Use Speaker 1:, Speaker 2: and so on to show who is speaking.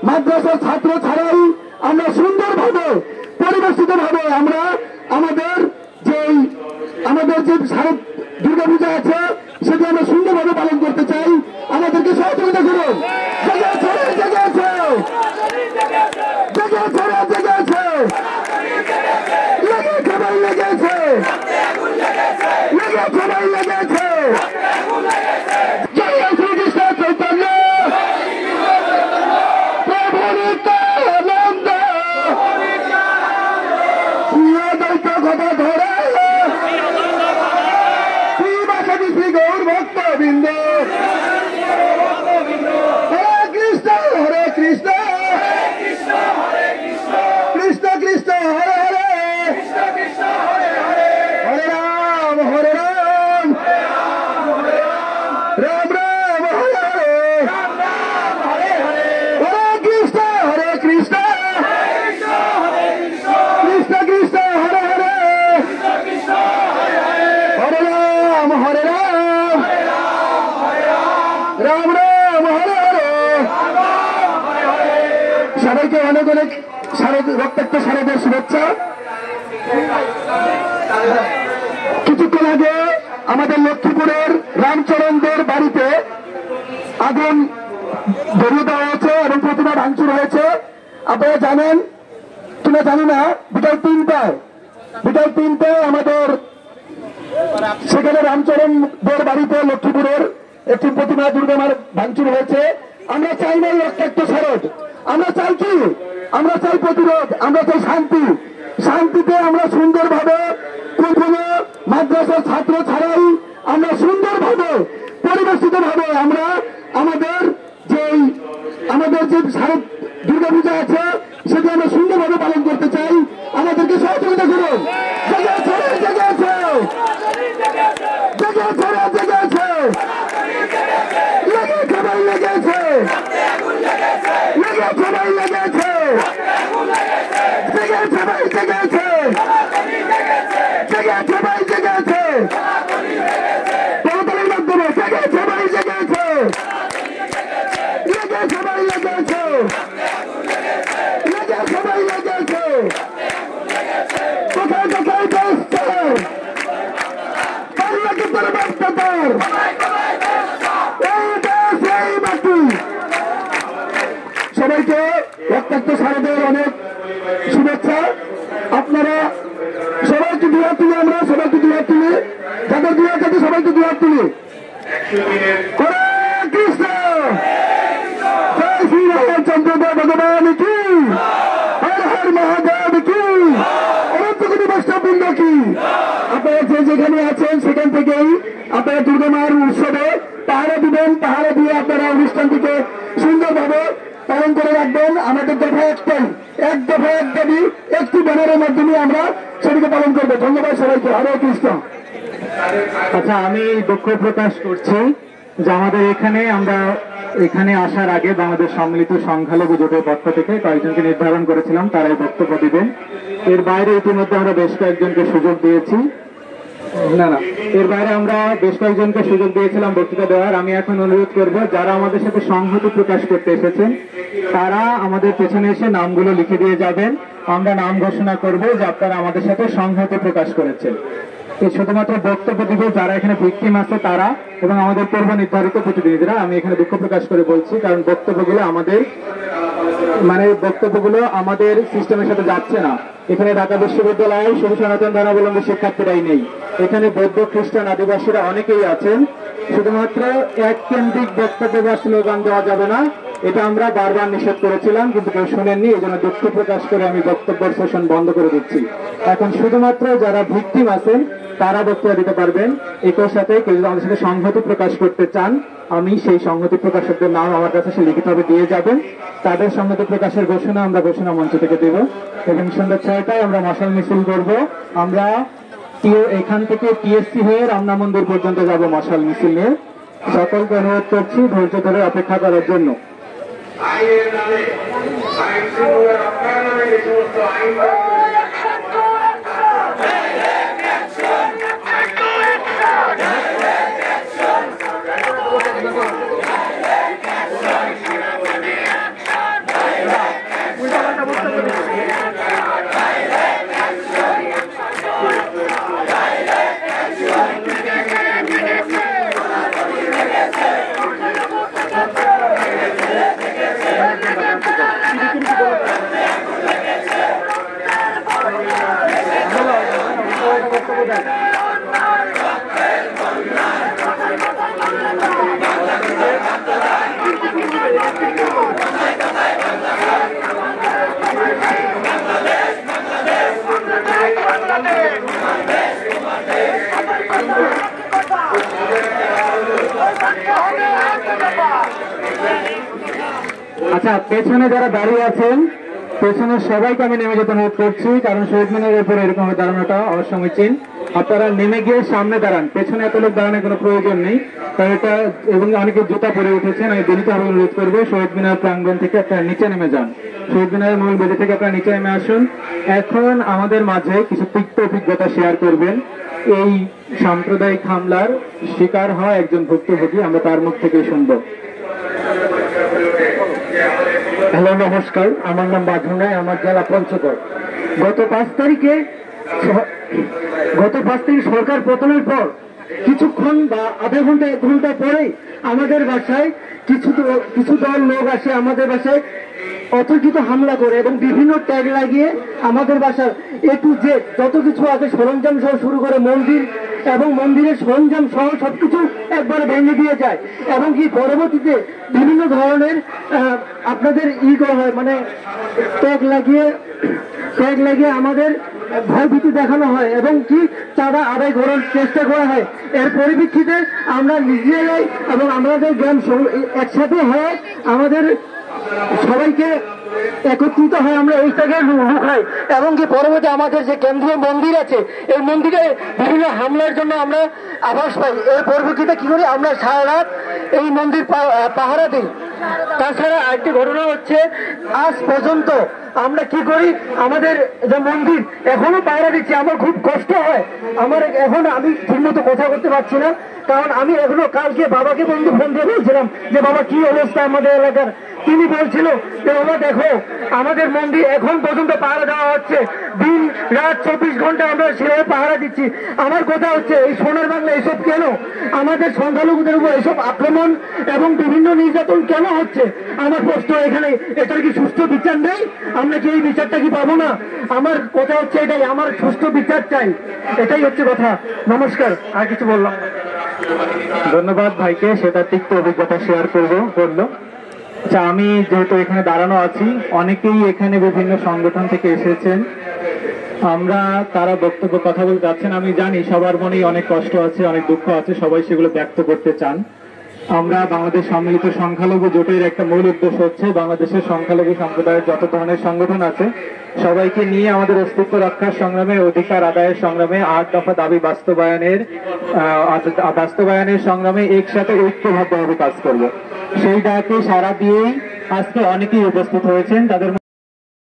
Speaker 1: মাদ্রাসার ছাত্র ছাড়াই আমরা সুন্দরভাবে পরিবেশিতভাবে আমরা আমাদের যে শারদ দুর্গাপূজা আছে সেটা আমরা সুন্দরভাবে পালন করতে চাই। আমাদেরকে সহযোগিতা করুন। গৌর ভক্তবৃন্দ হরে কৃষ্ণ কৃষ্ণ কৃষ্ণ হরে হরে হরে রাম রাম রাম হরে হরে হরে কৃষ্ণ কৃষ্ণ কৃষ্ণ হরে হরে হরে রাম রাম রাম হরে হরে। সবাইকে অনেক অনেক রক্তাক্ত শারদের শুভেচ্ছা। কিছুক্ষণ আগে আমাদের লক্ষ্মীপুরের রামচরণদের বাড়িতে আগুন ধরিয়ে দেওয়া হয়েছে এবং প্রতিমা ভাঙচুর হয়েছে। আপনারা জানেন কিনা জানি না, বিকাল 3টায় আমাদের সেখানে রামচরণদের বাড়িতে লক্ষ্মীপুরের একটি প্রতিমা দুর্গা মার ভাঙচুর হয়েছে। আমরা চাই না রক্তাক্ত শারদ, আমরা চাই কি? আমরা চাই প্রতিরোধ, আমরা চাই শান্তিতে আমরা সুন্দরভাবে কোনো মাদ্রাসার ছাত্র ছাড়াই আমরা সুন্দরভাবে পরিবেশিতভাবে আমরা আমাদের যে শারদ দুর্গাপূজা আছে সেটা আমরা সুন্দরভাবে পালন করতে চাই। আমাদেরকে সহযোগিতা করুন। সবাইকে রক্তাক্ত শারদের অনেক শুভেচ্ছা। আপনারা সবাইকে দুহাত তুলি, আমরা সবাইকে দুহাত তুলি, যাদের দুহাত আছে সবাইকে দুহাত তুলি। হরে কৃষ্ণ, জয় শ্রী রামচন্দ্র দেব ভগবান কি, হর হর মহাদেব কি, অনন্ত কোটি বৈষ্ণববৃন্দ কি। আপনারা যেখানে আছেন সেখান থেকেই আপনারা দুর্গা মার উৎসবে পাহারা দিবেন। পাহারা দিয়ে আপনারা অনুষ্ঠানটিকে সুন্দরভাবে পালন করে রাখবেন। আমাদের দফা একটাই, এক দফা এক দাবি, একটি ব্যানারের মাধ্যমে আমরা সেটিকে পালন করবো। ধন্যবাদ সবাইকে। হরে কৃষ্ণ।
Speaker 2: আচ্ছা, আমি দুঃখ প্রকাশ করছি যে আমাদের এখানে আসার আগে বাংলাদেশ সম্মিলিত সংখ্যালঘু জোটের পক্ষ থেকে কয়েকজনকে নির্ধারণ করেছিলাম, তারাই বক্তব্য দিবেন। এর বাইরে ইতিমধ্যে আমরা বেশ কয়েকজনকে সুযোগ দিয়েছি। এর বাইরে আমরা বেশ কয়েকজনকে সুযোগ দিয়েছিলাম বক্তৃতা দেওয়ার। আমি এখন অনুরোধ করব, যারা আমাদের সাথে সংহতি প্রকাশ করতে এসেছেন তারা আমাদের পেছনে এসে নামগুলো লিখে দিয়ে যাবেন। আমরা নাম ঘোষণা করব যে আপনারা আমাদের সাথে সংহতি প্রকাশ করেছেন। এই শুধুমাত্র বক্তব্য দিব যারা এখানে ভিকটিম আছে তারা এবং আমাদের পূর্ব নির্ধারিত প্রতিনিধিরা। আমি এখানে দুঃখ প্রকাশ করে বলছি, কারণ বক্তব্যগুলো আমাদের সিস্টেমের সাথে যাচ্ছে না। এখানে ঢাকা বিশ্ববিদ্যালয়ে শুধু সনাতন ধর্মাবলম্বী শিক্ষার্থীরাই নেই, এখানে বৌদ্ধ, খ্রিস্টান, আদিবাসীরা অনেকেই আছেন। শুধুমাত্র এক কেন্দ্রিক বক্তব্য বা স্লোগান দেওয়া যাবে না, এটা আমরা বারবার নিষেধ করেছিলাম, কিন্তু কেউ শোনেননি। এই জন্য দুঃখ প্রকাশ করে আমি বক্তব্যের সেশন বন্ধ করে দিচ্ছি। এখন শুধুমাত্র যারা ভিকটিম আছেন তারা বক্তব্য দিতে পারবেন। একই সাথে কেউ যদি আমাদের সাথে সংহতি প্রকাশ করতে চান, আমি সেই সংহতি প্রকাশকদের নাম আমার কাছে সে লিখিতভাবে দিয়ে যাবেন। তাদের সংহতি প্রকাশের ঘোষণা আমরা ঘোষণা মঞ্চ থেকে দেব এবং সন্ধ্যা 6টায় আমরা মশাল মিছিল করব। আমরা এখান থেকে টিএসসি হয়ে রামনা মন্দির পর্যন্ত যাব মশাল মিছিল নিয়ে। সকলকে অনুরোধ করছি ধৈর্য ধরে অপেক্ষা করার জন্য।
Speaker 3: আইনের নামে আইন শৃঙ্খলা রক্ষার নামে যে সমস্ত আইন
Speaker 2: আচ্ছা, পেছনে যারা দাঁড়িয়ে আছেন পেছনের সবাইকে আমি নেমে যেতে অনুরোধ করছি, কারণ শহীদ মিনারের উপরে এরকম দাঁড়ানোটা অসমীচীন। আপনারা নেমে গিয়ে সামনে দাঁড়ান, পেছনে এত লোক দাঁড়ানোর কোনো প্রয়োজন নেই, কারণ এটা এবং অনেকে জুতা পরে উঠেছেন। আমি বিনীতভাবে অনুরোধ করবো শহীদ মিনার প্রাঙ্গণ থেকে আপনারা নিচে নেমে যান, শহীদ মিনারের মূল বেদি থেকে আপনারা নিচে নেমে আসুন। এখন আমাদের মাঝে কিছু তিক্ত অভিজ্ঞতা শেয়ার করবেন এই সাম্প্রদায়িক হামলার শিকার হয় একজন ভুক্তভোগী, আমরা তার মুখ থেকে শুনবো।
Speaker 1: হ্যালো, নমস্কার। আমার নাম বাঁধন রায়, আমার জেলা পঞ্চগড়। গত 5 তারিখে সরকার পতনের পর কিছুক্ষণ বা আধা ঘন্টা 1 ঘন্টা পরেই আমাদের বাসায় কিছু দল লোক আসে, আমাদের বাসায় অতর্কিত হামলা করে এবং বিভিন্ন ট্যাগ লাগিয়ে আমাদের বাসার A to Z যত কিছু আছে সরঞ্জাম সহ শুরু করে মন্দির এবং মন্দিরের সরঞ্জাম সহ সবকিছু একবারে ভেঙে দিয়ে যায়। এবং কি পরবর্তীতে বিভিন্ন ধরনের আপনাদের করা হয়, মানে ট্যাগ লাগিয়ে আমাদের ভয়ভীতি দেখানো হয় এবং কি চাঁদা আদায় করার চেষ্টা করা হয়। এর পরিপ্রেক্ষিতে আমরা নিজেরাই এবং আমাদের গ্রাম একসাথে হয়ে আমাদের সবাইকে একত্রিত হয়, আমরা এইটাকে লুকাই এবং কি পরবর্তী আমাদের যে কেন্দ্রীয় মন্দির আছে এই মন্দিরে বিভিন্ন হামলার জন্য আমরা আভাস পাই। এর পরিপ্রেক্ষিতে কি করি, আমরা সারা রাত এই মন্দির পাহারা দিই। তাছাড়া আরেকটি ঘটনা হচ্ছে, আজ পর্যন্ত আমরা কি করি, আমাদের যে মন্দির এখনো পাহারা দিচ্ছি। আমার খুব কষ্ট হয়, আমি ঠিকমতো কথা করতে পারছি না, কারণ আমি এখনো কালকে বাবাকে বন্ধু ফোন দিয়ে বলছিলাম যে বাবা কি অবস্থা আমাদের এলাকার। তিনি বলছিল যে বাবা দেখো আমাদের মন্দির এখন পর্যন্ত পাহারা দেওয়া হচ্ছে, দিন রাত 24 ঘন্টা আমরা সেভাবে পাহারা দিচ্ছি। আমার কথা হচ্ছে এই সোনার বাংলা এসব কেন, আমাদের সংখ্যালঘুদের উপর এসব আক্রমণ এবং বিভিন্ন নির্যাতন কেন হচ্ছে? আমার প্রশ্ন এখানে, এটার কি সুষ্ঠু বিচার নেই? আমরা কি এই বিচারটা কি পাবো না? আমার কথা হচ্ছে এটাই, আমার সুষ্ঠু বিচার চাই, এটাই হচ্ছে কথা। নমস্কার, আর কিছু বললাম।
Speaker 2: ধন্যবাদ ভাইকে, সেটা তিক্ত অভিজ্ঞতা শেয়ার করলো। আচ্ছা, আমি যেহেতু এখানে দাঁড়ানো আছি, অনেকেই এখানে বিভিন্ন সংগঠন থেকে এসেছেন, আমরা তারা বক্তব্য কথা বলতে যাচ্ছেন। আমি জানি সবার মনেই অনেক কষ্ট আছে, অনেক দুঃখ আছে, সবাই সেগুলো ব্যক্ত করতে চান। আমরা বাংলাদেশ সম্মিলিত সংখ্যালঘু জোটের একটা মূল উদ্দেশ্য হচ্ছে বাংলাদেশের সংখ্যালঘু সম্প্রদায়ের যত ধরনের সংগঠন আছে সবাইকে নিয়ে আমাদের অস্তিত্ব রক্ষার সংগ্রামে, অধিকার আদায়ের সংগ্রামে, 8 দফা দাবি বাস্তবায়নের সংগ্রামে একসাথে ঐক্যবদ্ধভাবে কাজ করব। সেই ডাকে সাড়া দিয়েই আজকে অনেকেই উপস্থিত হয়েছেন। তাদের